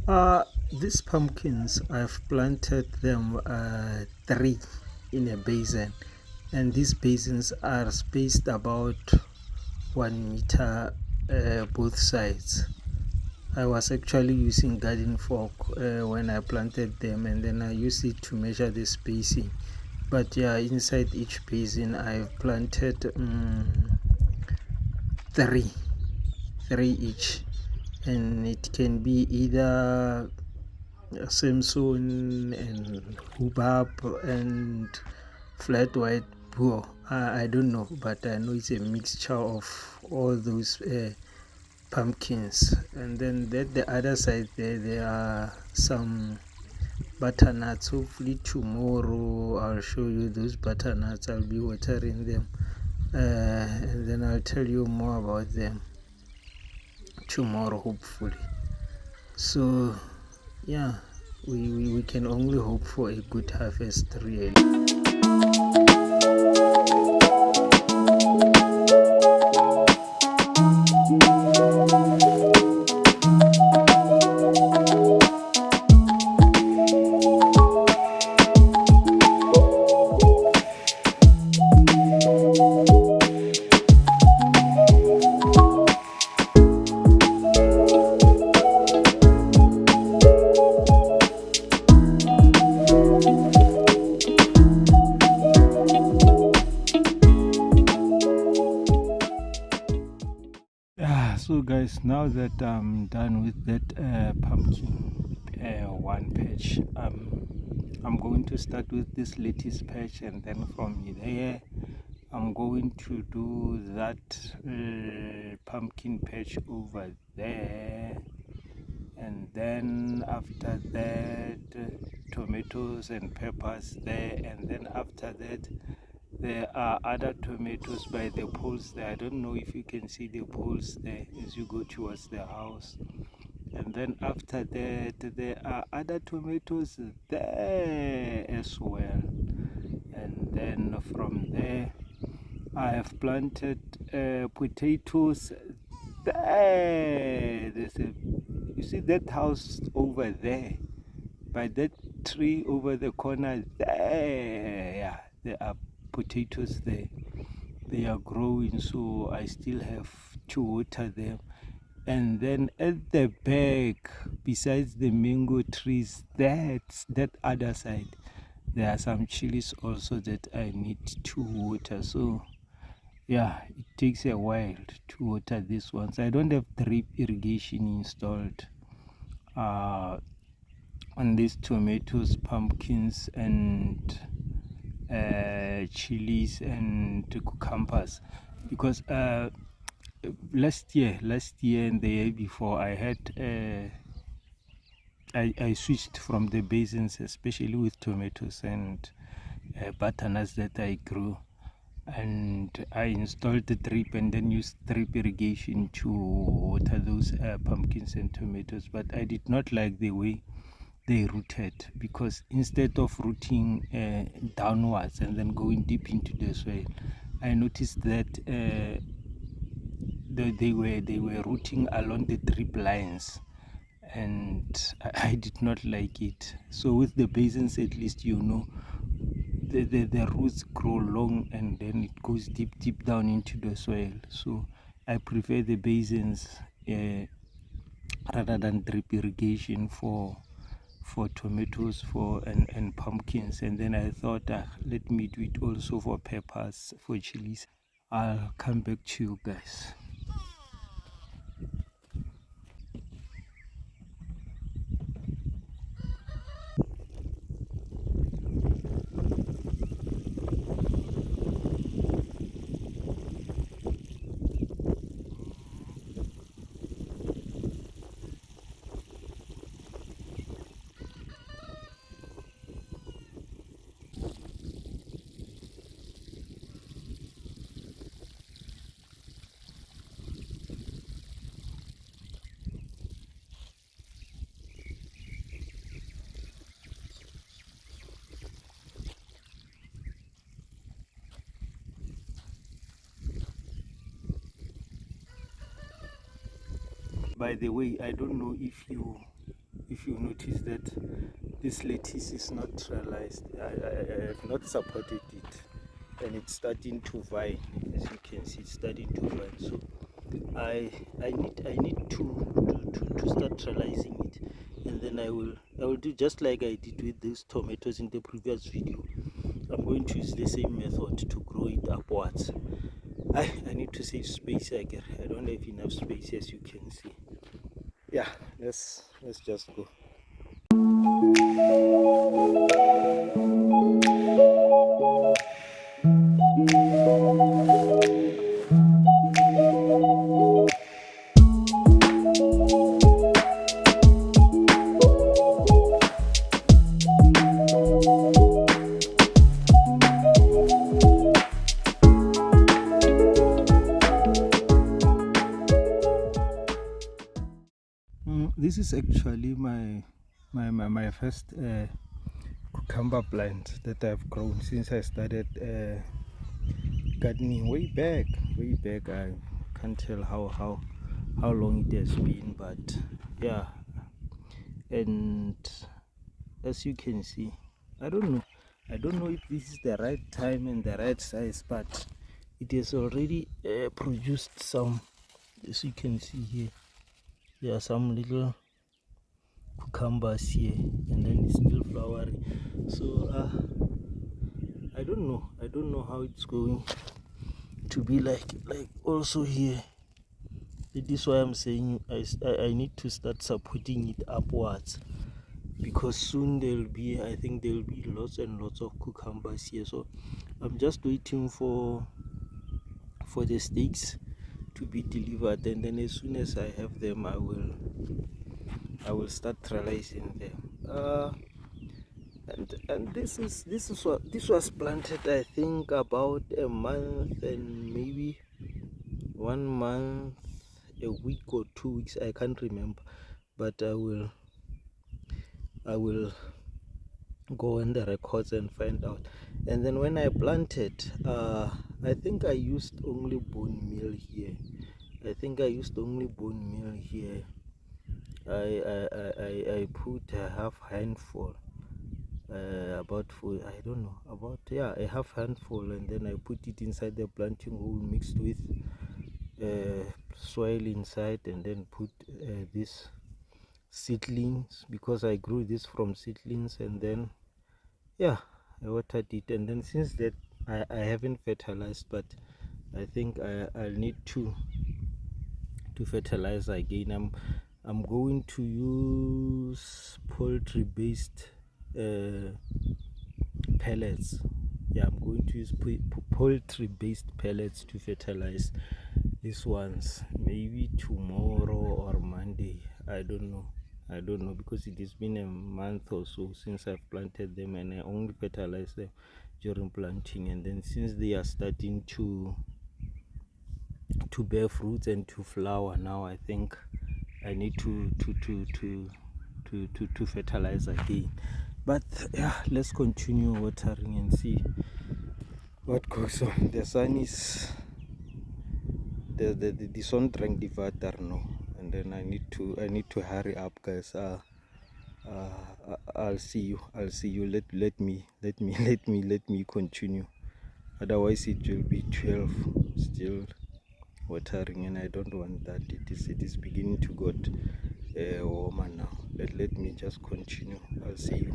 These pumpkins, I've planted them 3 in a basin, and these basins are spaced about 1 meter both sides. I was actually using garden fork when I planted them, and then I used it to measure the spacing. But yeah, inside each basin I've planted 3 each, and it can be either Samson and Hubab and flat white boar. I don't know, but I know it's a mixture of all those pumpkins. And then the other side there are some butternuts. Hopefully tomorrow I'll show you those butternuts. I'll be watering them, and then I'll tell you more about them tomorrow, hopefully. So yeah, we can only hope for a good harvest, really. So guys, now that I'm done with that pumpkin one patch, I'm going to start with this lettuce patch, and then from there I'm going to do that pumpkin patch over there, and then after that tomatoes and peppers there, and then after that there are other tomatoes by the poles there. I don't know if you can see the poles there as you go towards the house. And then after that there are other tomatoes there as well. And then from there I have planted potatoes there. You see that house over there, by that tree over the corner there. Yeah, there are potatoes there. They are growing, so I still have to water them. And then at the back, besides the mango trees, that other side, there are some chilies also that I need to water. So yeah, it takes a while to water these ones. I don't have drip irrigation installed on these tomatoes, pumpkins, and chilies and cucumbers, because last year and the year before I had I switched from the basins, especially with tomatoes and butternuts that I grew, and I installed the drip and then used drip irrigation to water those pumpkins and tomatoes. But I did not like the way they rooted, because instead of rooting downwards and then going deep into the soil, I noticed that they were rooting along the drip lines, and I did not like it. So with the basins, at least, you know, the roots grow long and then it goes deep down into the soil. So I prefer the basins rather than drip irrigation for tomatoes and pumpkins. And then I thought, let me do it also for peppers, for chilies. I'll come back to you guys. By the way, I don't know if you if you notice that this lettuce is not trellised, I have not supported it, and it's starting to vine. As you can see, it's starting to vine. So I need to start trellising it, and then I will do just like I did with these tomatoes in the previous video. I'm going to use the same method to grow it upwards. I need to save space again. I don't have enough space, as you can see. Yeah, let's just go. This is actually my first cucumber plant that I've grown since I started gardening way back. I can't tell how long it has been, but yeah. And as you can see, I don't know if this is the right time and the right size, but it has already produced some. As you can see here, there are some little cucumbers here, and then it's still flowering. So I don't know how it's going to be like also here. It is why I'm saying I need to start supporting it upwards, because soon I think there will be lots and lots of cucumbers here. So I'm just waiting for the stakes to be delivered, and then as soon as I have them, I will start trellising them. And this was planted, I think, about a month and maybe 1 month, a week or 2 weeks, I can't remember, but I will go in the records and find out. And then when I planted, I think I used only bone meal here. I put a half handful, about a half handful, and then I put it inside the planting hole mixed with soil inside, and then put these seedlings, because I grew this from seedlings, and then yeah, I watered it. And then since that, I haven't fertilized, but I think I'll need to fertilize again. I'm going to use poultry based pellets. Yeah, I'm going to use poultry based pellets to fertilize these ones, maybe tomorrow or Monday. I don't know, because it has been a month or so since I've planted them, and I only fertilize them during planting. And then since they are starting to bear fruits and to flower now, I think I need to fertilize again. But yeah, let's continue watering and see what goes on. The sun is the sun drank the water now, and then I need to hurry up, guys. I'll see you. Let me continue, otherwise it will be 12 still watering, and I don't want that. It is beginning to get warmer now. Let me just continue. I'll see you.